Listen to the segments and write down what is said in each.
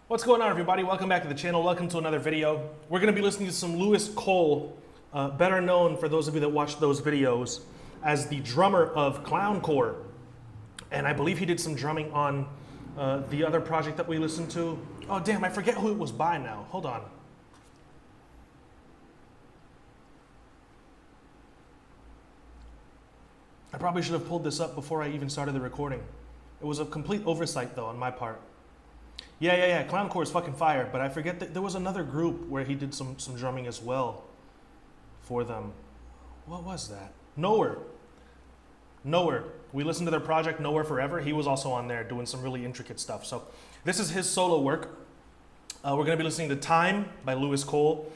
What's going on, everybody? Welcome back to the channel. Welcome to another video. We're going to be listening to some Louis Cole, better known for those of you that watched those videos as the drummer of Clowncore. And I believe he did some drumming on the other project that we listened to. Oh, damn, I forget who it was by now. Hold on. I probably should have pulled this up before I even started the recording. It was a complete oversight, though, on my part. Yeah. Clowncore is fucking fire, but I forget that there was another group where he did some drumming as well for them. What was that? Nowhere. We listened to their project, Nowhere Forever. He was also on there doing some really intricate stuff. So this is his solo work. We're going to be listening to Time by Louis Cole.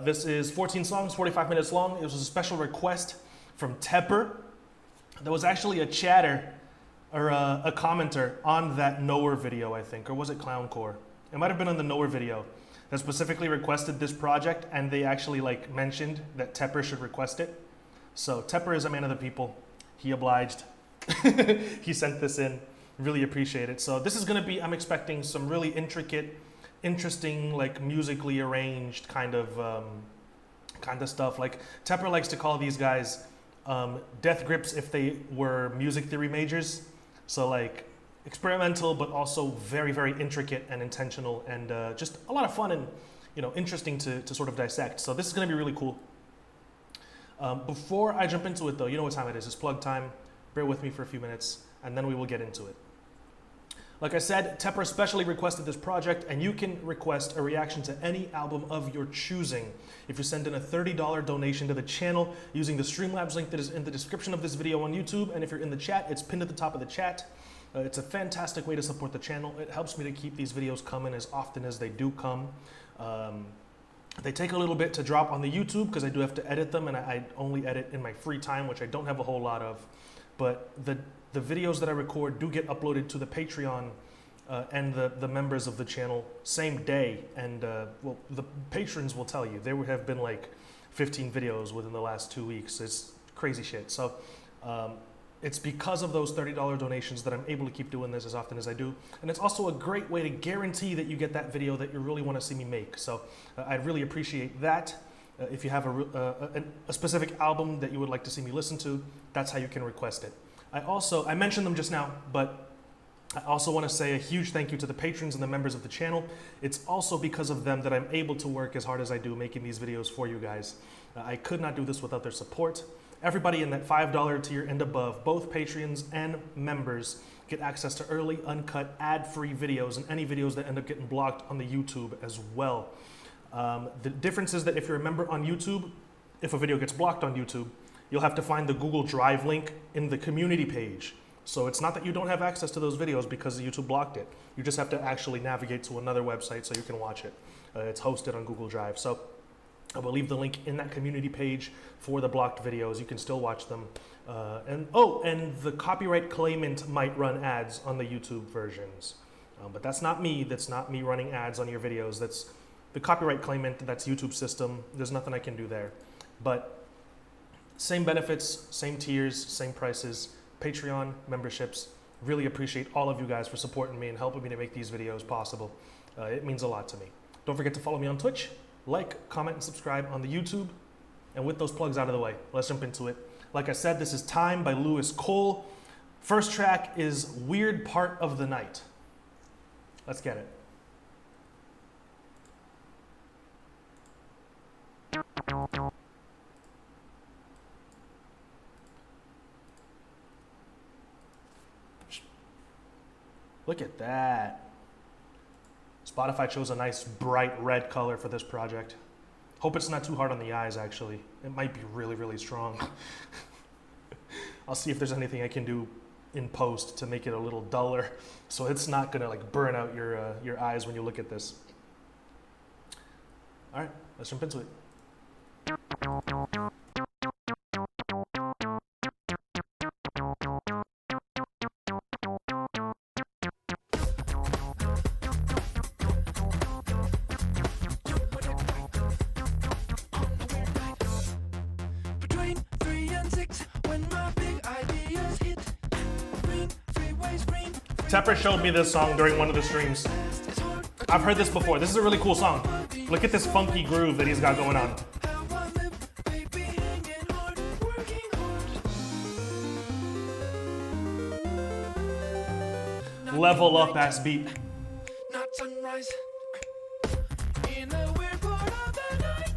This is 14 songs, 45 minutes long. It was a special request from Tepper. There was actually a chatter or a commenter on that Nowhere video, I think, or was it Clowncore? It might have been on the Nowhere video that specifically requested this project, and they actually mentioned that Tepper should request it. So Tepper is a man of the people. He obliged. He sent this in. Really appreciate it. So this is going to be, I'm expecting some really intricate, interesting, musically arranged kind of stuff. Like Tepper likes to call these guys death grips if they were music theory majors. So experimental, but also very, very intricate and intentional, and just a lot of fun and interesting to sort of dissect. So this is going to be really cool. Before I jump into it, though, you know what time it is. It's plug time. Bear with me for a few minutes, and then we will get into it. Like I said, Tepper specially requested this project, and you can request a reaction to any album of your choosing if you send in a $30 donation to the channel using the Streamlabs link that is in the description of this video on YouTube. And if you're in the chat, it's pinned at the top of the chat. It's a fantastic way to support the channel. It helps me to keep these videos coming as often as they do come. They take a little bit to drop on the YouTube because I do have to edit them, and I only edit in my free time, which I don't have a whole lot of. But the videos that I record do get uploaded to the Patreon and the members of the channel same day. And well, the patrons will tell you there have been 15 videos within the last 2 weeks. It's crazy shit. So it's because of those $30 donations that I'm able to keep doing this as often as I do. And it's also a great way to guarantee that you get that video that you really want to see me make. So I'd really appreciate that. If you have a specific album that you would like to see me listen to, that's how you can request it. I mentioned them just now, but I also want to say a huge thank you to the patrons and the members of the channel. It's also because of them that I'm able to work as hard as I do making these videos for you guys. I could not do this without their support. Everybody in that $5 tier and above, both Patreons and members, get access to early, uncut, ad-free videos and any videos that end up getting blocked on the YouTube as well. The difference is that if you're a member on YouTube, if a video gets blocked on YouTube, you'll have to find the Google Drive link in the community page. So it's not that you don't have access to those videos because YouTube blocked it. You just have to actually navigate to another website so you can watch it. It's hosted on Google Drive. So I will leave the link in that community page for the blocked videos. You can still watch them. And the copyright claimant might run ads on the YouTube versions. But that's not me. That's not me running ads on your videos. That's the copyright claimant. That's YouTube system. There's nothing I can do there. But same benefits, same tiers, same prices, Patreon memberships. Really appreciate all of you guys for supporting me and helping me to make these videos possible. It means a lot to me. Don't forget to follow me on Twitch, like, comment, and subscribe on the YouTube. And with those plugs out of the way, let's jump into it. Like I said, this is Time by Louis Cole. First track is Weird Part of the Night. Let's get it. Look at that. Spotify chose a nice bright red color for this project. Hope it's not too hard on the eyes, actually. It might be really, really strong. I'll see if there's anything I can do in post to make it a little duller so it's not gonna burn out your eyes when you look at this. All right, let's jump into it. Tepper showed me this song during one of the streams. I've heard this before. This is a really cool song. Look at this funky groove that he's got going on. Level up ass beat. Not sunrise. In the weird part of the night.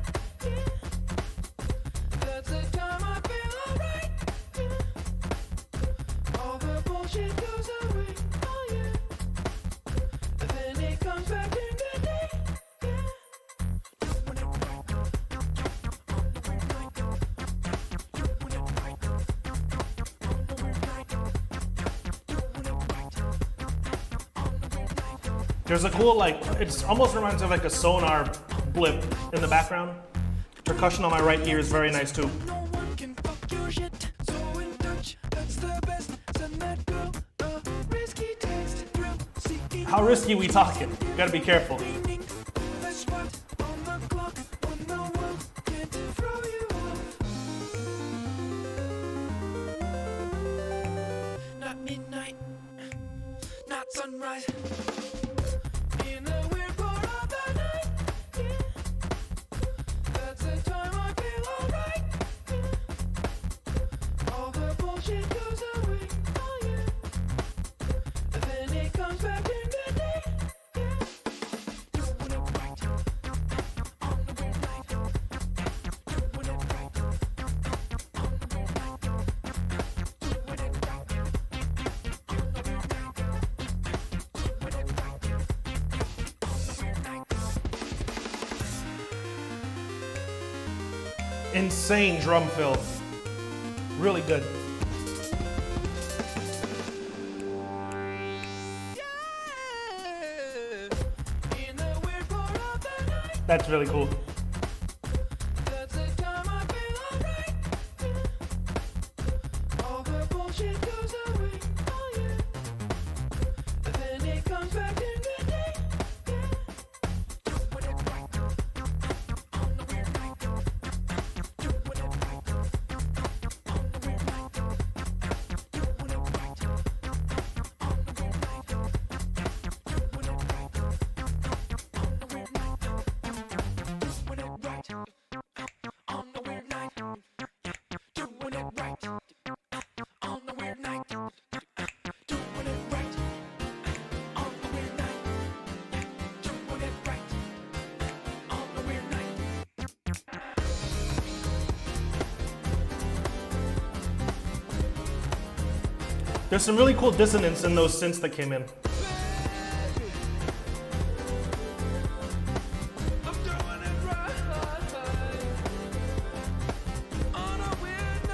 That's the time I feel alright. All the bullshit goes away. Oh yeah. Then it comes back in the day. There's a cool, like, it almost reminds me of like a sonar blip in the background. Percussion on my right ear is very nice too. No one can fuck your shit. So in touch, that's the best. Send that girl a risky text. Thrill seeking. How risky we talking? Gotta be careful. The spot on the clock when the world can't throw you off. Not midnight, not sunrise. In the weird part of the night, yeah. That's the time I feel alright. Yeah. All the bullshit goes away. Oh yeah. Then it comes back in the day. Yeah. Doing it right on the weird night. Doing it right on the weird night. Doing it right on the weird night. Insane drum fill. Really good. In the weird part of the night. That's really cool. That's the time I feel alright. Yeah. All the bullshit goes away. Oh yeah. Then it comes back in the day. Yeah. Doing it right on the weird night. Doing it right on the weird night. Doing it right on the weird night. Doing it right on the weird night. Doing it right on the weird night. Doing it right on the weird night. Doing it right on the weird night. Doing it right on the weird night. There's some really cool dissonance in those synths that came in. I'm doing it right on a weird night.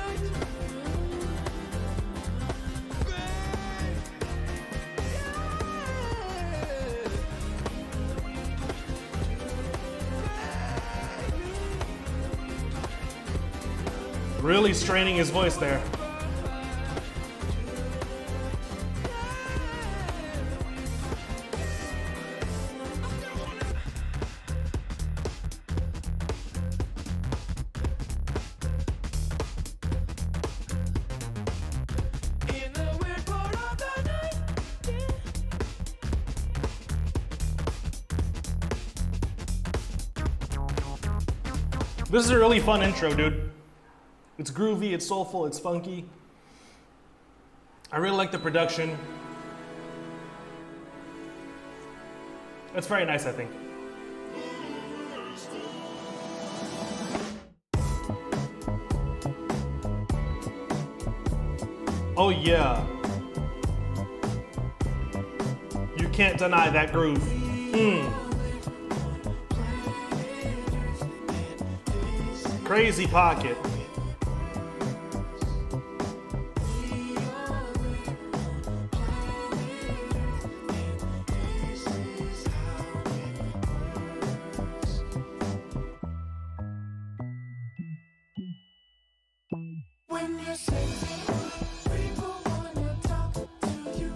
Really straining his voice there. In the weird part of the night. This is a really fun intro, dude. It's groovy, it's soulful, it's funky. I really like the production. It's very nice, I think. Oh yeah. You can't deny that groove. Crazy pocket. When you're sexy, people wanna talk to you.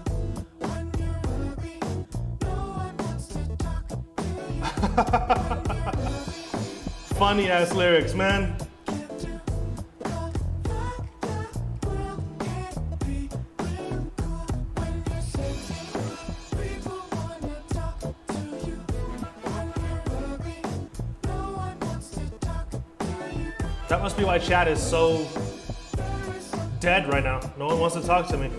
When you're ugly, no one wants to talk to you. Funny ass lyrics, man. When you're sexy, people wanna talk to you. That must be why chat is so dead right now. No one wants to talk to me.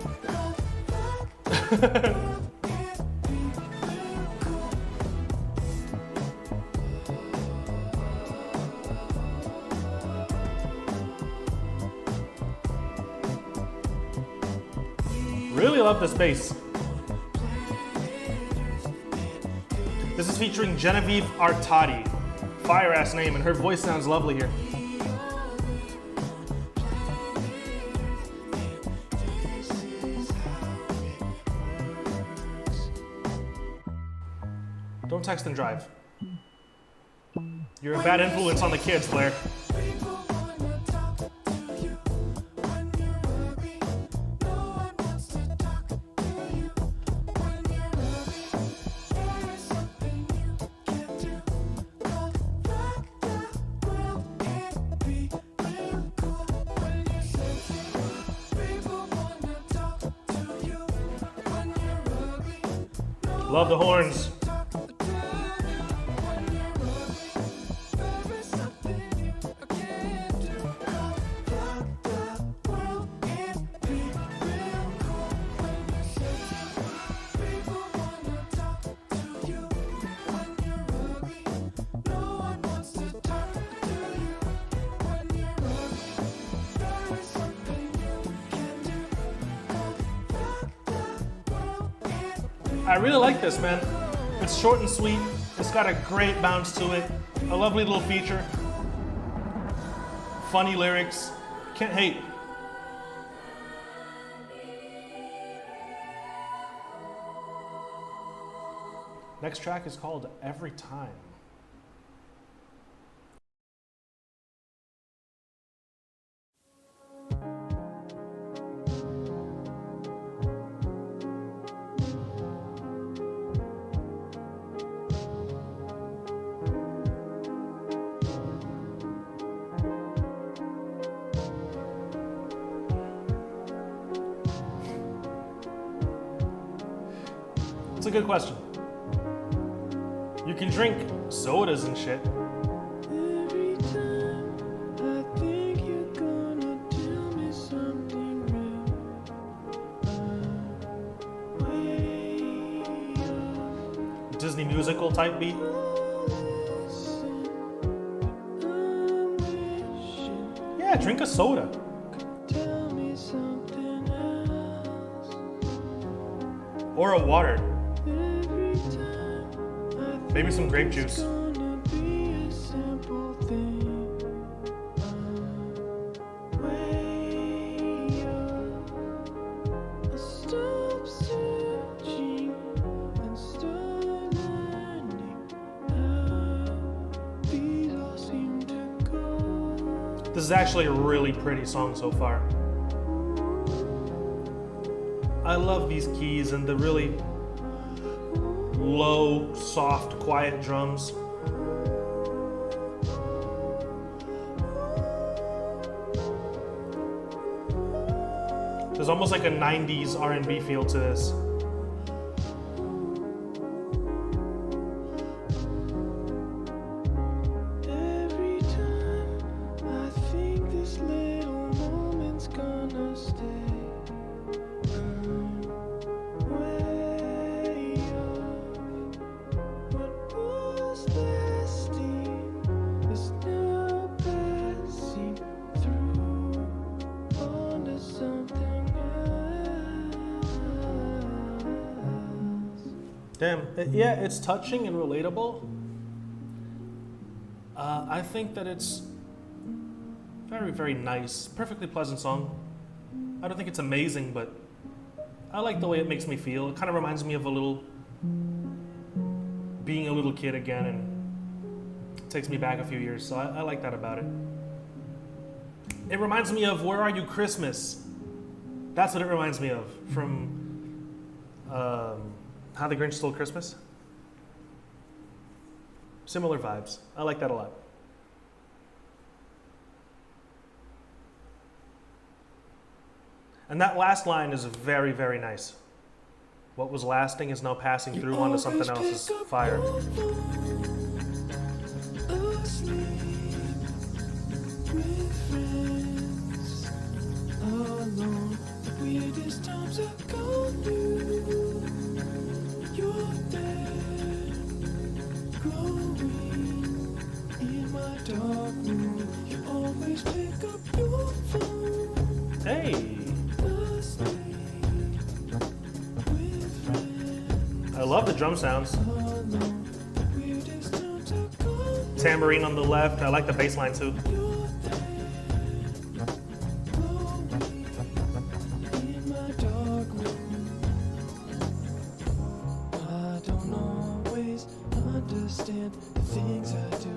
Really love this bass. This is featuring Genevieve Artadi. Fire ass name, and her voice sounds lovely here. Don't text and drive. You're a bad influence on the kids, Blair. Love the horns. I really like this, man. It's short and sweet. It's got a great bounce to it. A lovely little feature. Funny lyrics. Can't hate. Next track is called Every Time. It's a good question. You can drink sodas and shit. Every time I think you're gonna tell me something real, way off. Disney musical type beat. Listen, I'm wishing Yeah, drink a soda. tell me something else. Or a water. Every time I Maybe some grape juice. gonna be a simple thing. Way off. I stop searching and start learning how these all seem to go. This is actually a really pretty song so far. I love these keys and the really low, soft, quiet drums. There's almost like a 90s R&B feel to this. Every time I think this little moment's gonna stay, I'm way off. What was lasting is now passing through onto something else. Damn, yeah, it's touching and relatable. I think that it's very, very nice, perfectly pleasant song. I don't think it's amazing, but I like the way it makes me feel. It kind of reminds me of being a little kid again, and takes me back a few years, so I like that about it. It reminds me of Where Are You Christmas? That's what it reminds me of from How the Grinch Stole Christmas. Similar vibes. I like that a lot. And that last line is very, very nice. What was lasting is now passing through onto something else is fire. with friends, alone. The weirdest times I've gone through. You're there, glowing in my dark room. You always pick up your phone. Hey, With friends, I love the drum sounds. alone. The weirdest times I've gone through. Tambourine on the left. I like the bass line too. You're there, glowing in my dark room. I don't always understand the things I do.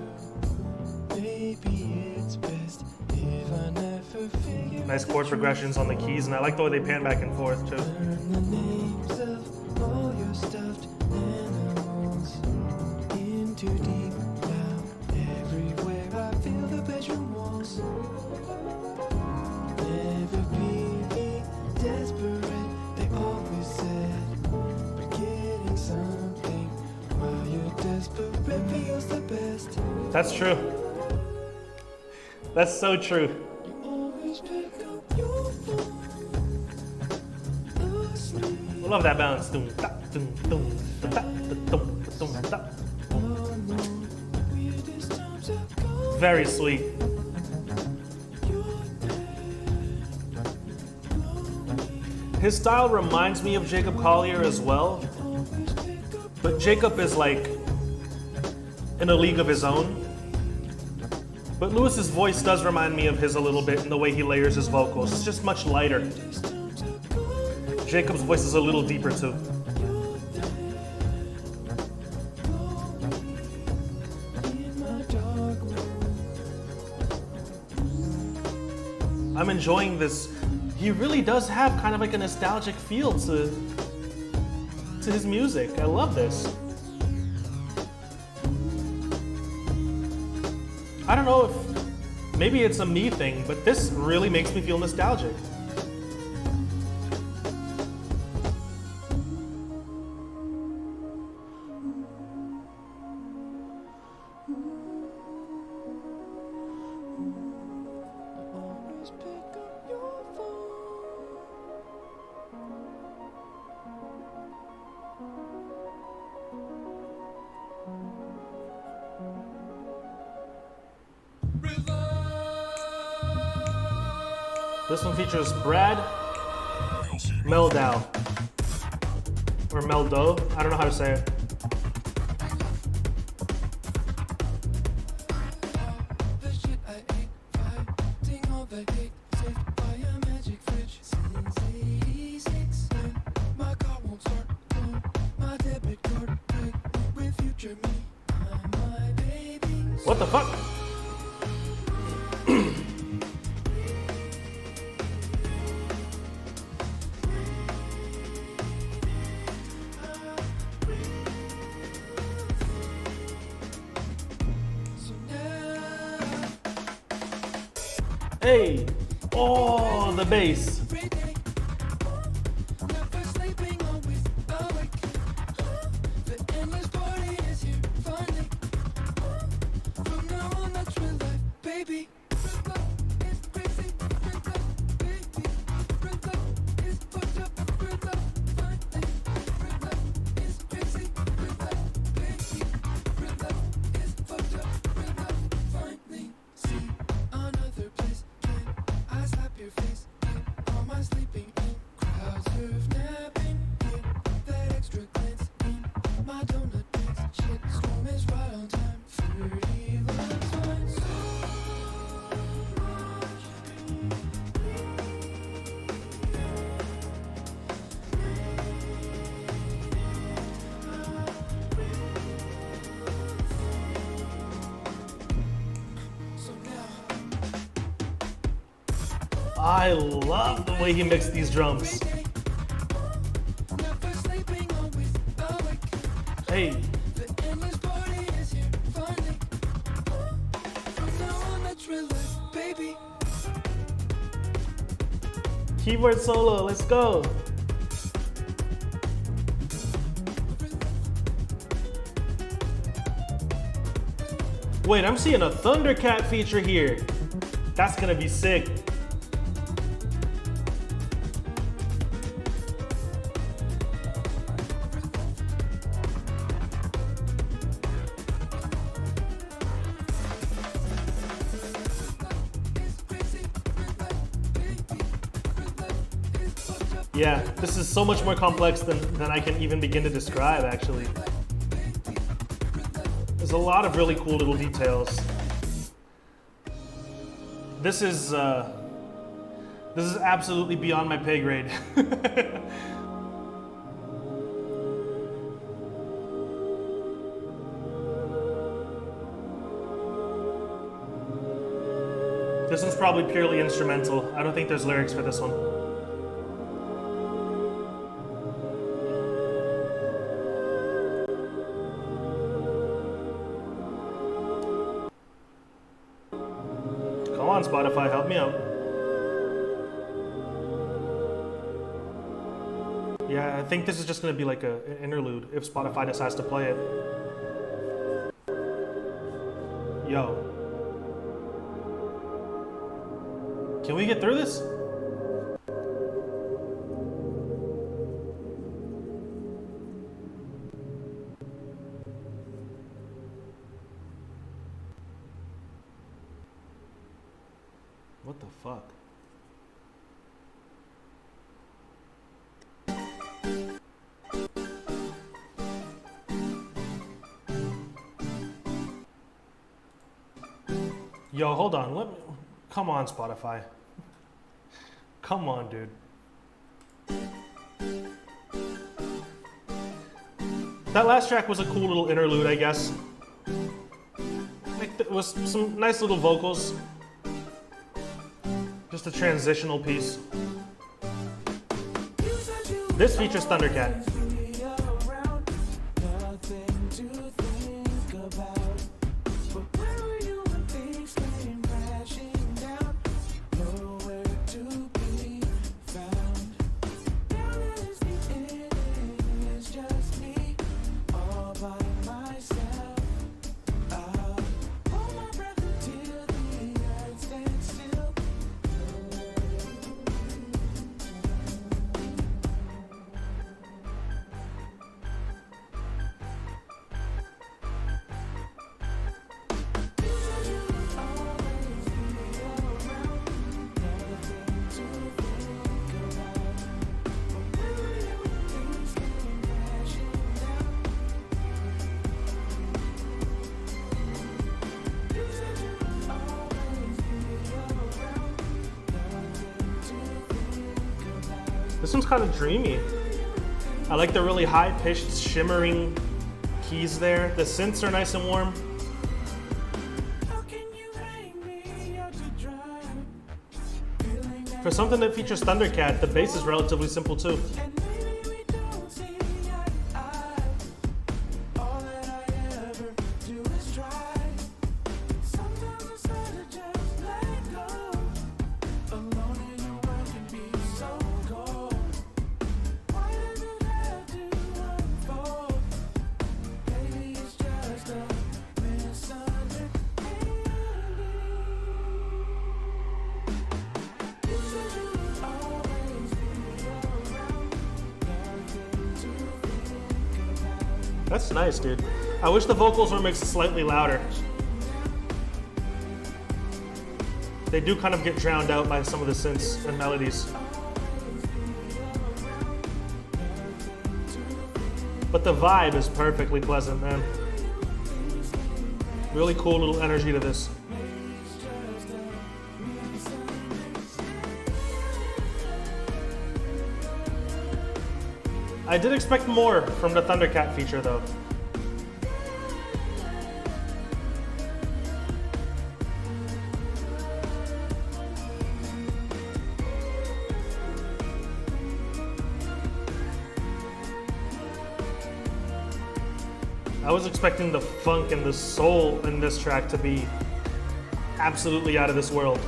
Maybe it's best if I never figure Nice chord progressions on the keys, and I like the way they pan back and forth too. Learn the names of all your stuffed animals. In too deep now, everywhere I feel the bedroom walls. Never be desperate, they always said. But getting something while you're desperate feels the best. That's true. That's so true. You always pick up your phone. Asleep. I love that bounce. Dum, da, dum, dum, da, da, dum, dum, da. Alone, weirdest times I've gone. Very sweet. You're there, glowing. His style reminds me of Jacob Collier as well, Always pick up. but Jacob is like in a league of his own. But Lewis's voice does remind me of his a little bit in the way he layers his vocals. It's just much lighter. Weirdest times I've gone. Jacob's voice is a little deeper too. You're there, glowing in my dark room. I'm enjoying this. He really does have kind of like a nostalgic feel to his music. I love this. I don't know if maybe it's a me thing, but this really makes me feel nostalgic. Always pick up your phone. This one features Brad Meldow. Or Meldo. I don't know how to say it. The shit I ate, fighting all the hate, saved by a magic fridge since '86. My car won't start, my debit card pregnant with future me. I'm my baby. What the fuck? So now, Hey! Oh, the bass. every day, never sleeping, always awake. The endless party is here finally. From now on, that's real life, baby. Red love is crazy, red love, baby. Red love is fucked up, red love, finally. Red love is crazy, red love, baby. Red love is fucked up, red love, finally. See another place, can I slap your face? Get all my sleeping in, crowds surf napping. Get that extra glance in my donut dance. Shit, storm is right on time. 30 lines fine. So now, I love the way he mixed these drums. never sleeping, always awake. Hey, The endless party is here finally. From now on, that's real life, baby. keyboard solo, let's go. Wait, I'm seeing a Thundercat feature here. That's gonna be sick. Yeah, this is so much more complex than I can even begin to describe, actually. There's a lot of really cool little details. This is absolutely beyond my pay grade. This one's probably purely instrumental. I don't think there's lyrics for this one. Come on, Spotify, help me out. Yeah, I think this is just gonna be like an interlude if Spotify decides to play it. Yo. Can we get through this? What the fuck? Yo, hold on. Come on, Spotify. Come on, dude. That last track was a cool little interlude, I guess. Like, it was some nice little vocals. Just a transitional piece. This features Thundercat. This one's kind of dreamy. I like the really high-pitched, shimmering keys there. The synths are nice and warm. For something that features Thundercat, the bass is relatively simple too. That's nice, dude. I wish the vocals were mixed slightly louder. They do kind of get drowned out by some of the synths and melodies. But the vibe is perfectly pleasant, man. Really cool little energy to this. I did expect more from the Thundercat feature though. I was expecting the funk and the soul in this track to be absolutely out of this world.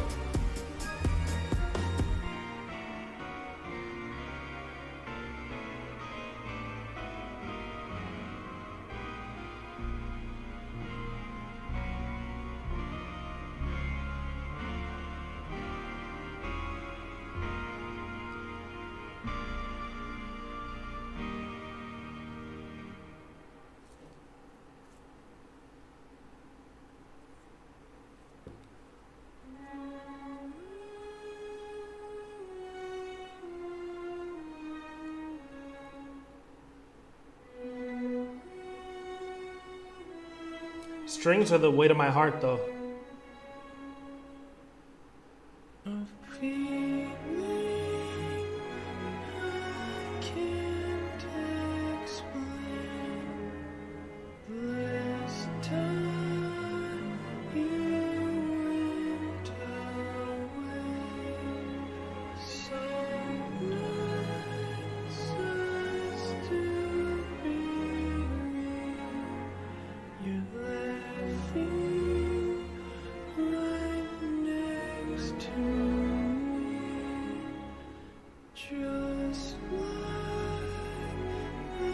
Strings are the weight of my heart, though. Feeling I can't explain. Last time you went away, some nights I still feel you're laughing right next to me, just like the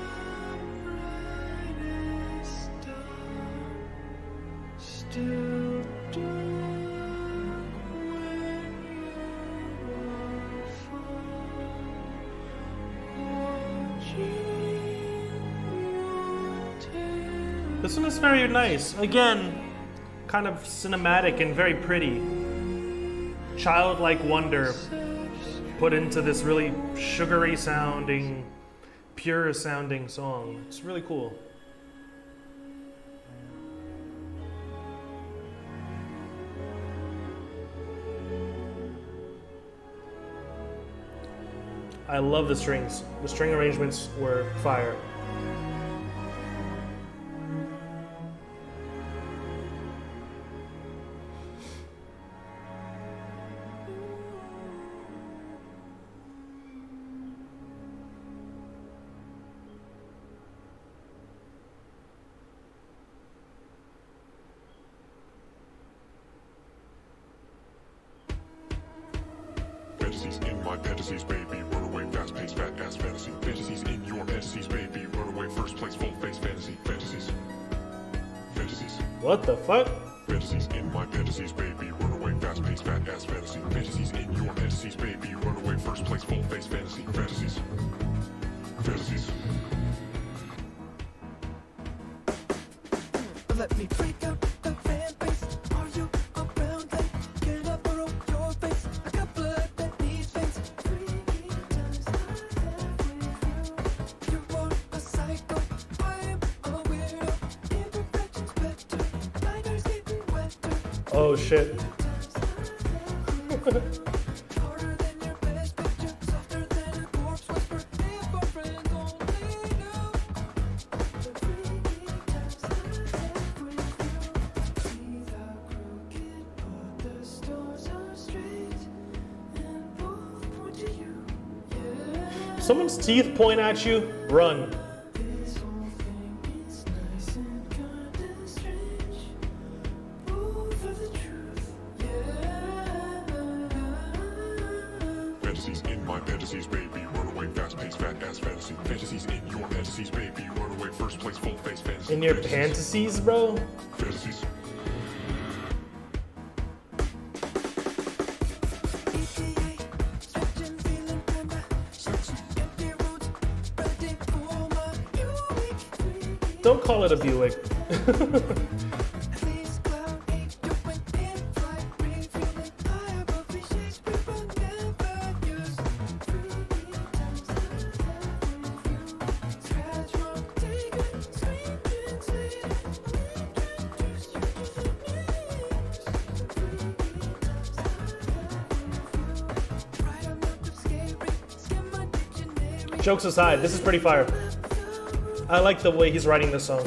brightest star, still dark when you're far, watching your tail. This one is very nice. Again, kind of cinematic and very pretty. Childlike wonder put into this really sugary sounding, pure sounding song. It's really cool. I love the strings. The string arrangements were fire. Fantasies in my fantasies, baby. Run away, fast paced, fat ass fantasy. Fantasies in your fantasies, baby. Run away, first place, full face fantasy. Fantasies. Fantasies. What the fuck? Fantasies in my fantasies, baby. Run away, fast paced, fat ass fantasy. Fantasies in your fantasies, baby. Run away, first place, full face fantasy. Fantasies. Fantasies. Let me break out the fan base. Are you around late? Can I borrow your face? I got blood that needs veins. 3 times I have with you. You are a psycho. I am a weirdo. Imperfection's better. Liners getting wetter. Oh shit. Harder than your best picture. Softer than a corpse whisper. If our friends only knew. The 3 times I have with you. See the crooked, but the stars are straight. And both point to you. Yeah. Someone's teeth point at you, run. This whole thing is nice and kinda strange. Both are the truth. Yeah. Fantasies in my fantasies, baby. Run away, fast paced, fat ass fantasy. Fantasies in your fantasies, baby. Run away, first place, full face fantasy. In your Fantasies. fantasies, bro? Fantasies. ETA, stretching, feeling kinda sexy. Empty roads, ready for my Buick. Don't call it a Buick. At least cloud 8, you went in flight, refueling high above me. Shakespeare will never use 3 times I have with you. Scratch, rock, take it, screen translated. Introduce you to the news. 3 times I have with you. Write a map of scary, skim my dictionary. Jokes aside, this is pretty fire. I like the way he's writing this song.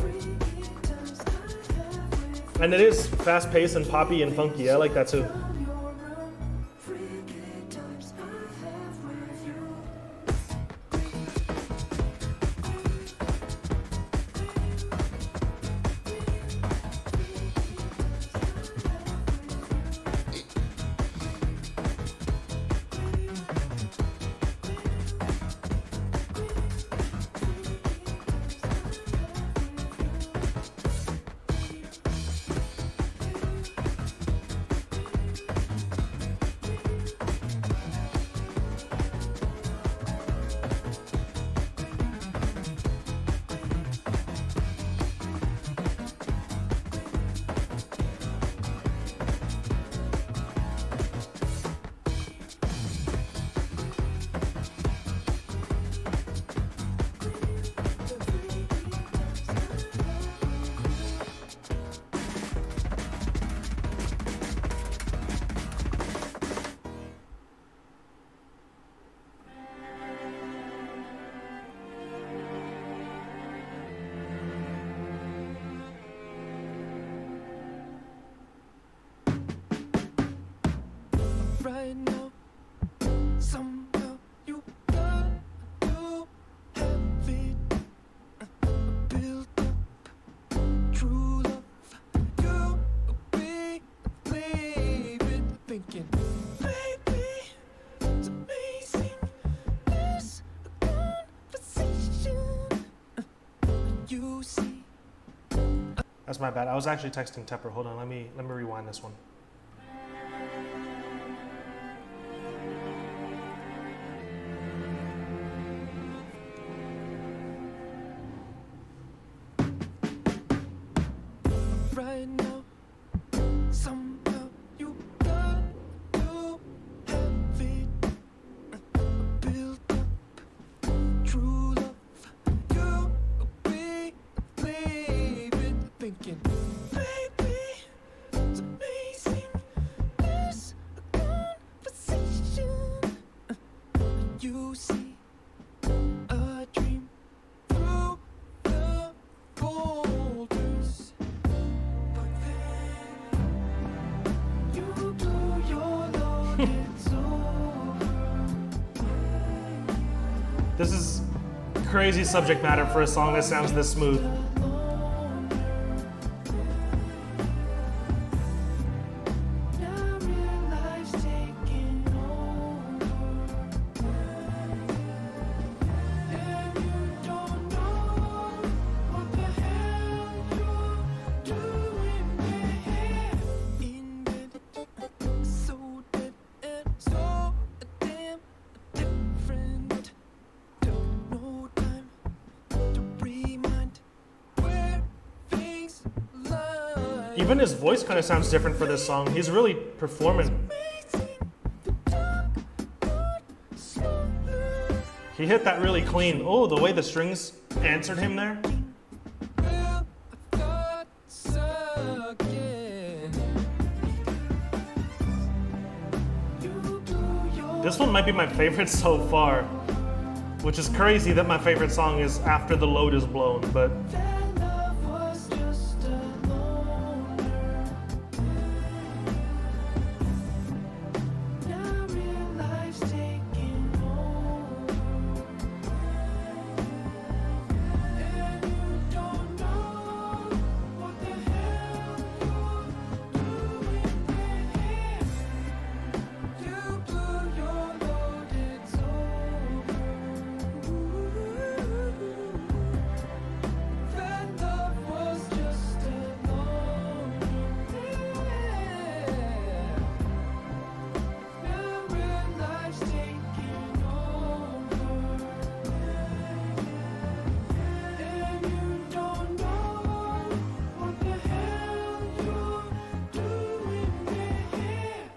And it is fast paced and poppy and funky. I like that too. That's my bad. I was actually texting Tepper. Hold on, let me rewind this one. Right now, somehow you got to have it built up. True love, you'll be leaving, thinking, baby, it's amazing. There's a conversation. You see a dream through the boulders. But then you blew your load, it's over. This is crazy subject matter for a song that sounds this smooth. Now real life's taking over. And you don't know what the hell you're doing there. In bed, so dead and so damn different. Don't know time to remind where things lie. Even his voice kind of sounds different for this song. He's really performing. He hit that really clean. Oh, the way the strings answered him there. This one might be my favorite so far, which is crazy that my favorite song is After the Load is Blown, but That love was just a loner. Now real life's taking over. And you don't know what the hell you're doing there. You blew your load, it's over. That love was just a loner. Now real life's taking over. And you don't know what the hell you're doing there.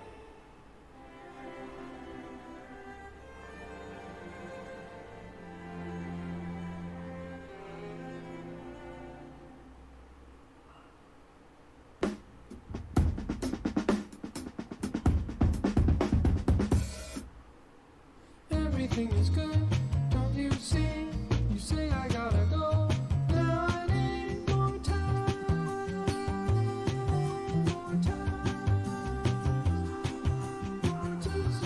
Everything is good, don't you see? You say I gotta go. Now I need more time. More time. Just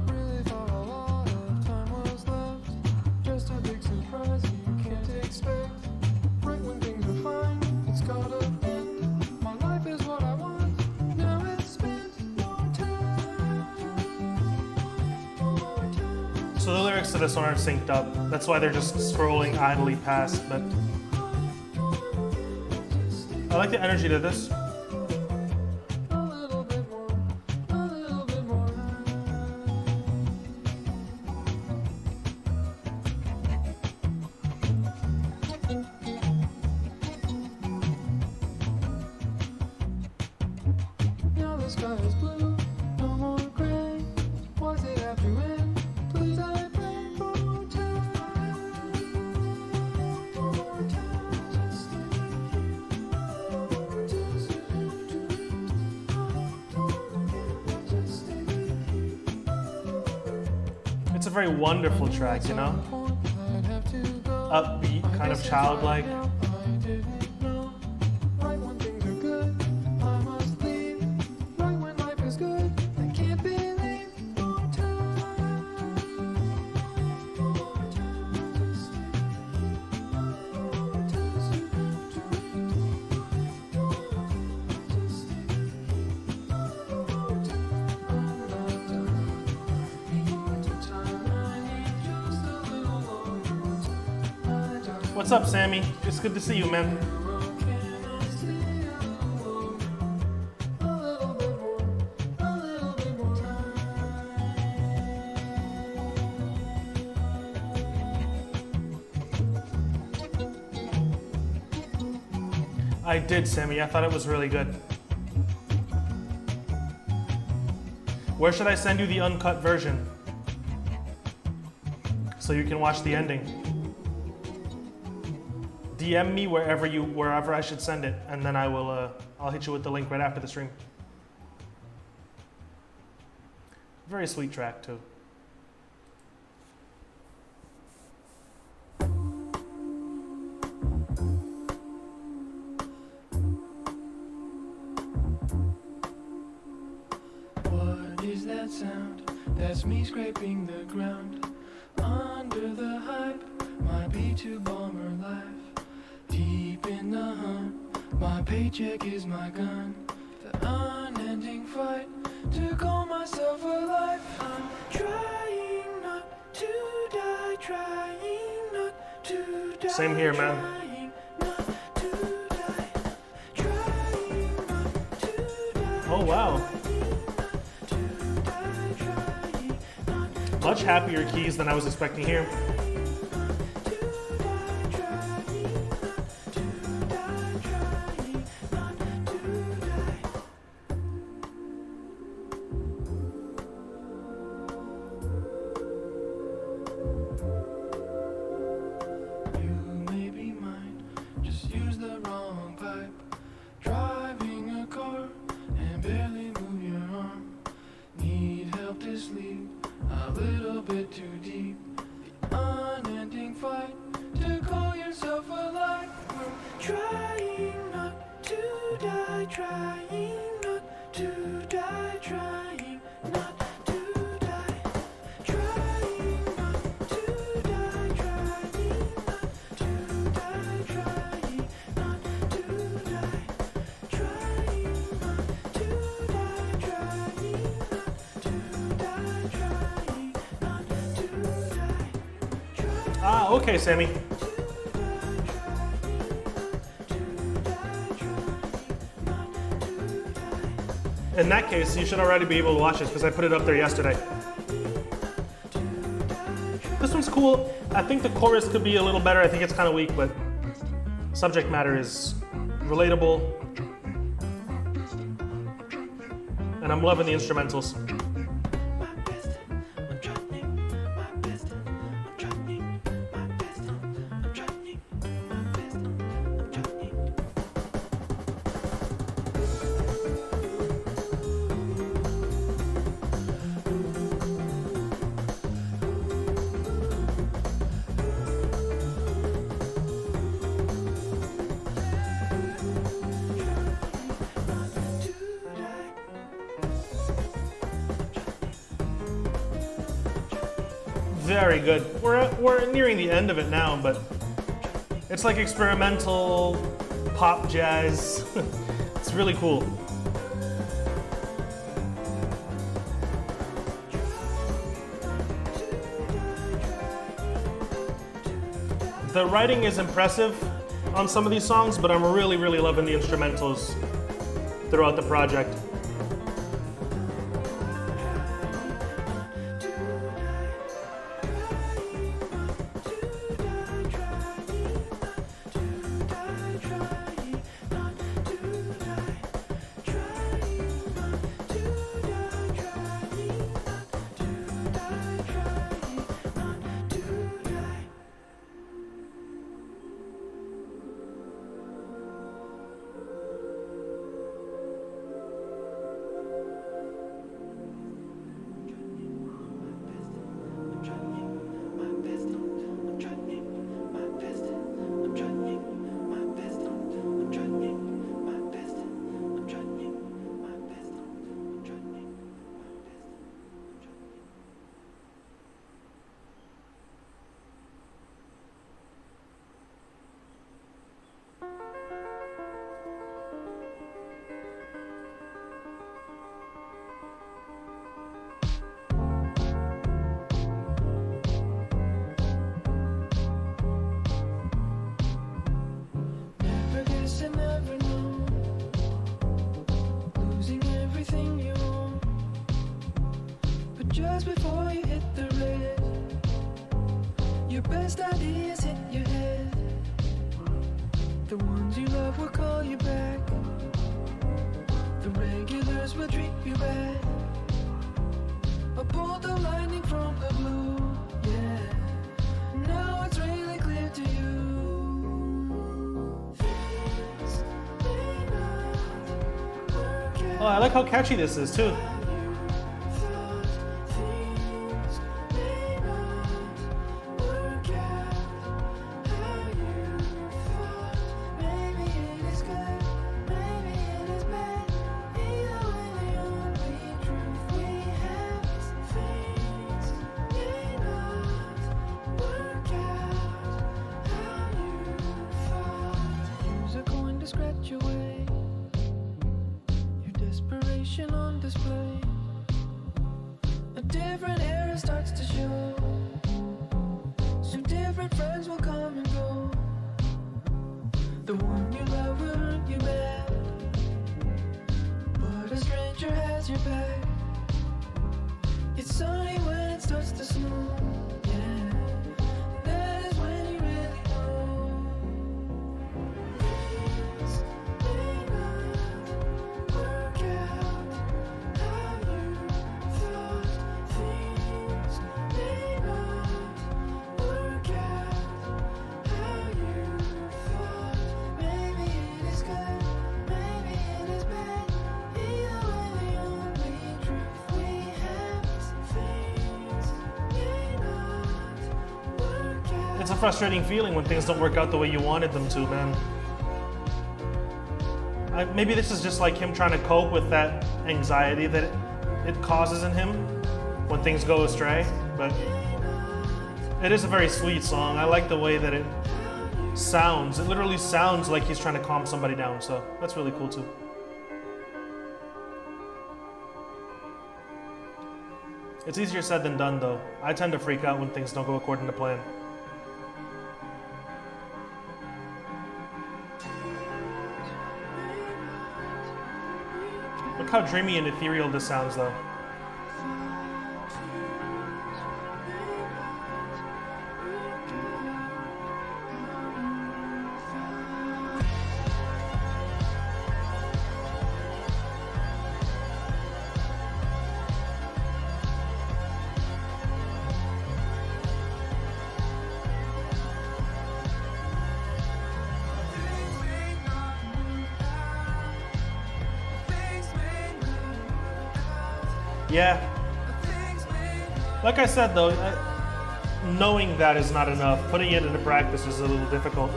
really thought a lot of time was left. Just a big surprise you can't expect. Right when things are fine, it's gotta end. My life is what I want. Now it's spent. More time. More time. so the lyrics to this one aren't synced up. That's why they're just scrolling idly past, but I like the energy to this. A little bit more. A little bit more. Now the sky is blue, no more gray. Why's it have to end? Please, I pray for more time. For more time. Just stay here. Just stay here. It's a very wonderful track, you know? I'd have to go. Upbeat, kind of childlike. I didn't know. Right when things are good, I must leave. Right when life is good, I can't believe. More time. More time. Just stay here. Just stay here. More time. What's up, Sammy? It's good to see you, man. I did, Sammy. I thought it was really good. Where should I send you the uncut version? So you can watch the ending. DM me wherever I should send it, and then I'll hit you with the link right after the stream. Very sweet track too. What is that sound? That's me scraping the ground. Under the hype, my B2 bomber life. Deep in the hunt, my paycheck is my gun. The unending fight to call myself alive. I'm trying not to die, trying not to die. Same here, man. Trying not to die, trying not to die. Oh wow. Much happier keys than I was expecting here. You may be mine, just use the wrong pipe. Driving a car and barely move your arm. Need help to sleep, a little bit too deep. The unending fight to call yourself alive. We're trying not to die, trying not to die, trying not to die. Trying not to die, trying not to die, trying not to die. Trying not to die, trying not to die, trying not to die. Ah, okay, Sammy. In that case, you should already be able to watch it because I put it up there yesterday. This one's cool. I think the chorus could be a little better. I think it's kind of weak, but subject matter is relatable. And I'm loving the instrumentals. Very good. We're nearing the end of it now, but it's like experimental pop jazz. It's really cool. The writing is impressive on some of these songs, but I'm really, really loving the instrumentals throughout the project. best ideas hit your head. The ones you love will call you back. The regulars will treat you bad. A bolt of lightning from the blue, yeah. Now it's really clear to you. Things may not work out. Oh, I like how catchy this is too. Thought things may not work out how you thought. Maybe it is good, maybe it is bad. Either way, the only truth we have is things may not work out how you thought. Use a coin to scratch away your desperation on display. A different era starts to show. So different friends will come and go. The one you love will hurt you bad, but a stranger has your back. It's sunny when it starts to snow. Yeah, that is when you really know. Things may not work out how you thought. Things may not work out how you thought. Maybe it is good, maybe it is bad. Either way, the only truth we have is things may not work out. It's a frustrating feeling when things don't work out the way you wanted them to, man. Maybe this is just like him trying to cope with that anxiety that it causes in him when things go astray. But it is a very sweet song. I like the way that it sounds. It literally sounds like he's trying to calm somebody down, so that's really cool too. It's easier said than done though. I tend to freak out when things don't go according to plan. Look how dreamy and ethereal this sounds though. Yeah. Like I said though, knowing that is not enough. Putting it into practice is a little difficult.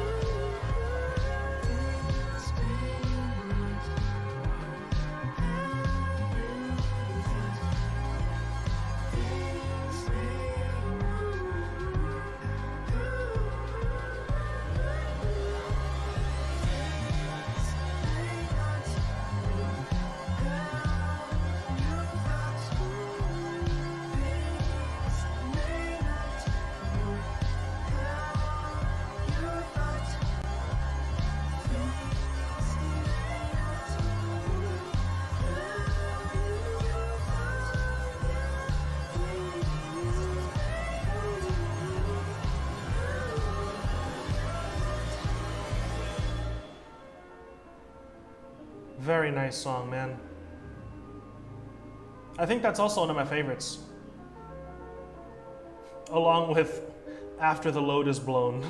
Very nice song, man. I think that's also one of my favorites. Along with After the Load is Blown.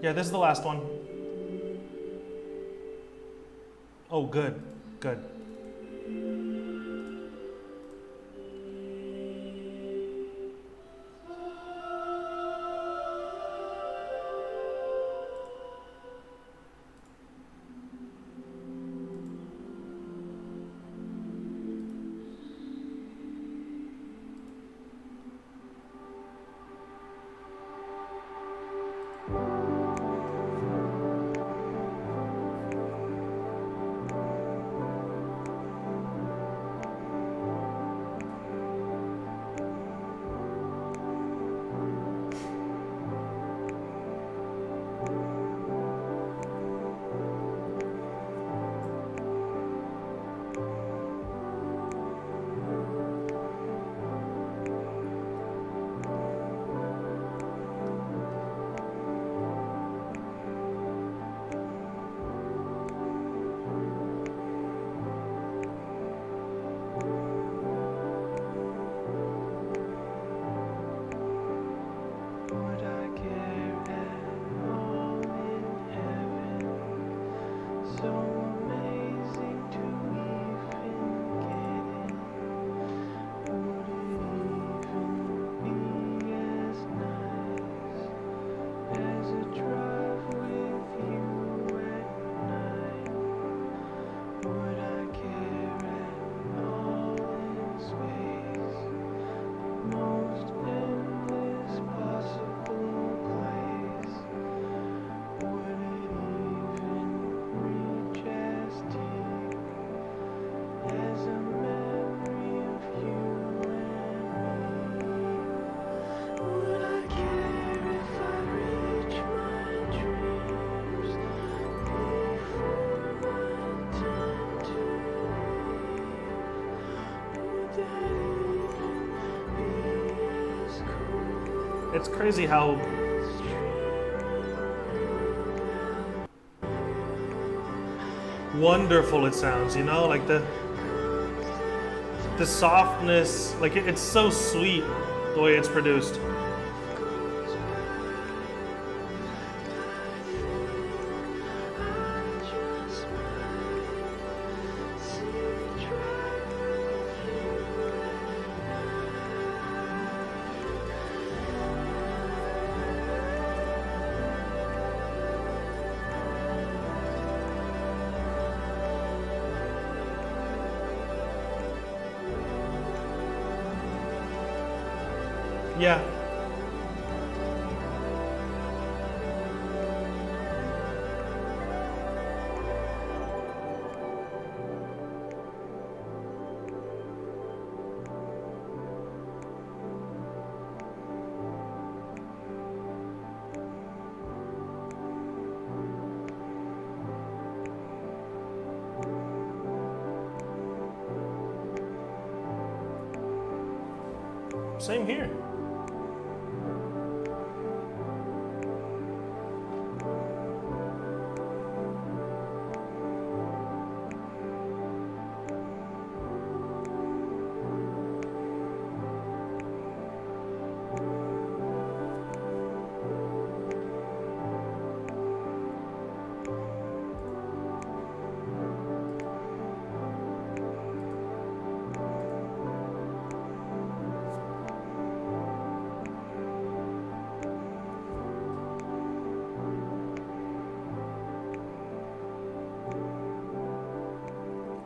Yeah, this is the last one. Oh, good, good. so amazing to even get in. Would it even be as nice as a drive with you at night? Would I care at all in space? The most endless possible place. Would it even reach as deep as a memory of you and me? Would I care if I reach my dreams before my time to leave? Would that even be as cool It's crazy how as wonderful it sounds, you know, like the softness, like it's so sweet the way it's produced. Yeah. Same here.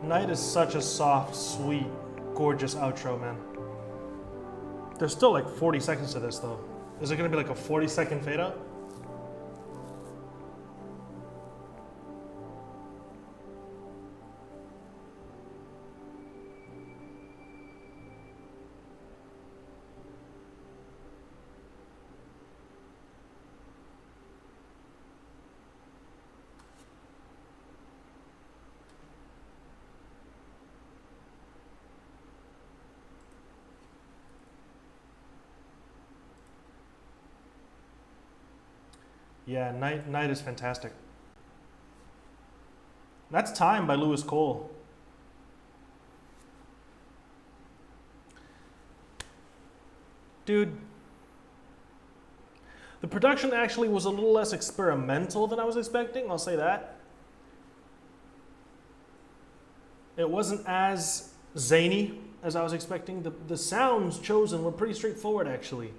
Night is such a soft, sweet, gorgeous outro, man. There's still like 40 seconds to this, though. Is it gonna be like a 40-second fade out? Yeah, Night is fantastic. That's Time by Lewis Cole. Dude, the production actually was a little less experimental than I was expecting, I'll say that. It wasn't as zany as I was expecting. The sounds chosen were pretty straightforward, actually.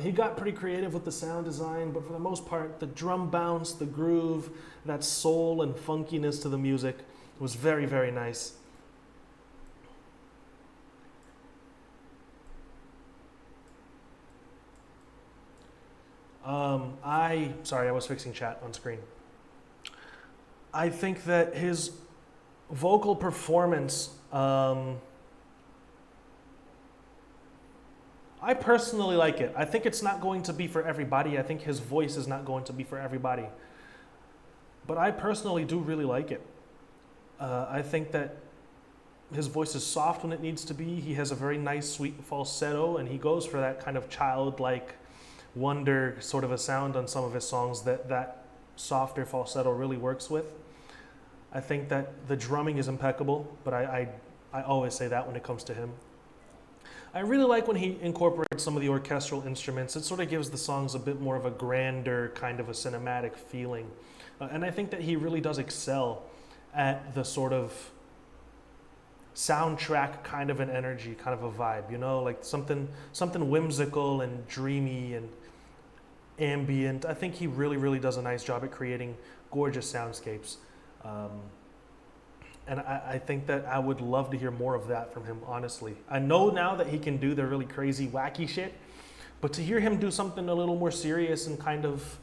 He got pretty creative with the sound design, but for the most part, the drum bounce, the groove, that soul and funkiness to the music was very, very nice. Sorry, I was fixing chat on screen. I think that his vocal performance, I personally like it. I think it's not going to be for everybody. I think his voice is not going to be for everybody. But I personally do really like it. I think that his voice is soft when it needs to be. He has a very nice, sweet falsetto, and he goes for that kind of childlike wonder sort of a sound on some of his songs that softer falsetto really works with. I think that the drumming is impeccable, but I always say that when it comes to him. I really like when he incorporates some of the orchestral instruments. It sort of gives the songs a bit more of a grander, kind of a cinematic feeling. And I think that he really does excel at the sort of soundtrack kind of an energy, kind of a vibe, you know, like something whimsical and dreamy and ambient. I think he really does a nice job at creating gorgeous soundscapes. And I think that I would love to hear more of that from him, honestly. I know now that he can do the really crazy, wacky shit, but to hear him do something a little more serious and kind of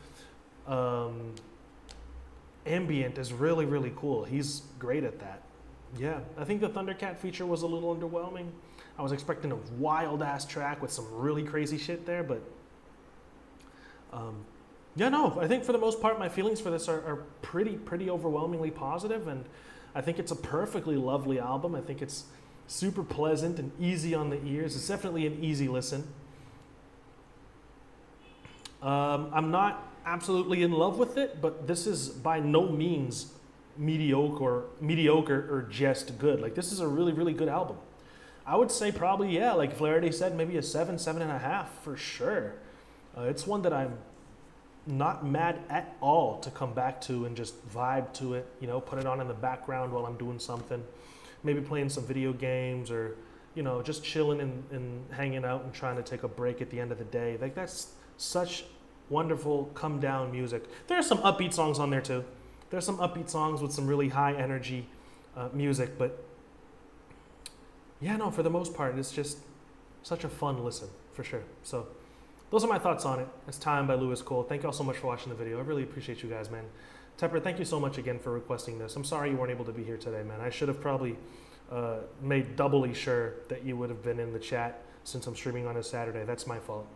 ambient is really cool. He's great at that. Yeah, I think the Thundercat feature was a little underwhelming. I was expecting a wild ass track with some really crazy shit there, but yeah, no, I think for the most part, my feelings for this are pretty overwhelmingly positive, and I think it's a perfectly lovely album. I think it's super pleasant and easy on the ears. It's definitely an easy listen. I'm not absolutely in love with it, but this is by no means mediocre or just good. Like, this is a really good album. I would say probably, yeah, like Flaherty said, maybe a 7.5 for sure. It's one that I'm not mad at all to come back to and just vibe to it, you know, put it on in the background while I'm doing something, maybe playing some video games, or, you know, just chilling and hanging out and trying to take a break at the end of the day. Like, that's such wonderful come down music. There are some upbeat songs on there too. There's some upbeat songs with some really high energy music, but yeah, no, for the most part, it's just such a fun listen for sure. So those are my thoughts on it. It's Time by Lewis Cole. Thank you all so much for watching the video. I really appreciate you guys, man. Tepper, thank you so much again for requesting this. I'm sorry you weren't able to be here today, man. I should have probably made doubly sure that you would have been in the chat since I'm streaming on a Saturday. That's my fault.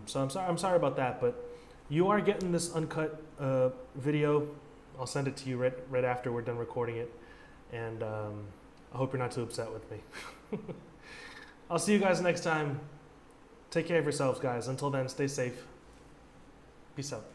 So I'm sorry about that, but you are getting this uncut video. I'll send it to you right after we're done recording it, and I hope you're not too upset with me. I'll see you guys next time. Take care of yourselves, guys. Until then, stay safe. Peace out.